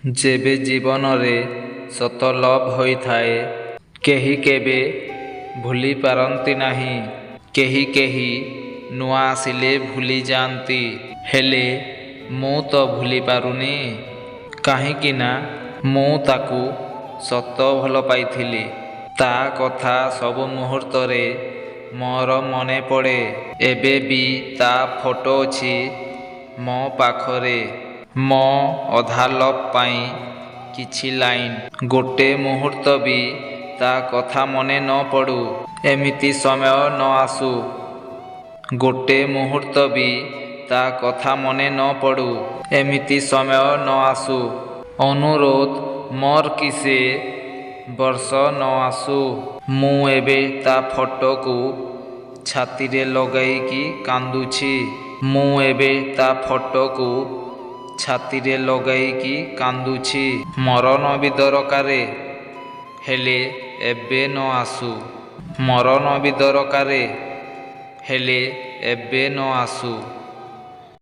ଯେବେ ଜୀବନରେ ସତ ଲଭ୍ ହୋଇଥାଏ, କେହି କେବେ ଭୁଲି ପାରନ୍ତି ନାହିଁ। କେହି କେହି ନୂଆ ଆସିଲେ ଭୁଲି ଯାଆନ୍ତି, ହେଲେ ମୁଁ ତ ଭୁଲି ପାରୁନି। କାହିଁକି ନା ମୁଁ ତାକୁ ସତ ଭଲ ପାଇଥିଲି। ତା କଥା ସବୁ ମୁହୂର୍ତ୍ତରେ ମୋର ମନେ ପଡ଼େ। ଏବେ ବି ତା ଫଟୋ ଅଛି ମୋ ପାଖରେ। ମୋ ଅଧା ଲଭ୍ ପାଇଁ କିଛି ଲାଇନ୍, ଗୋଟେ ମୁହୂର୍ତ୍ତ ବି ତା କଥା ମନେ ନ ପଡ଼ୁ। ଏମିତି ସମୟ ନ ଆସୁ, ଗୋଟେ ମୁହୂର୍ତ୍ତ ବି ତା କଥା ମନେ ନ ପଡ଼ୁ। ଏମିତି ସମୟ ନ ଆସୁ। ଅନୁରୋଧ ମୋର କି ସେ ବର୍ଷ ନ ଆସୁ। ମୁଁ ଏବେ ତା ଫଟୋକୁ ଛାତିରେ ଲଗାଇକି କାନ୍ଦୁଛି। ମୁଁ ଏବେ ତା ଫଟୋକୁ ଛାତିରେ ଲଗାଇକି କାନ୍ଦୁଛି। ମରଣ ବି ଦରକାରେ, ହେଲେ ଏବେ ନ ଆସୁ। ମରଣ ବି ଦରକାରେ, ହେଲେ ଏବେ ନ ଆସୁ।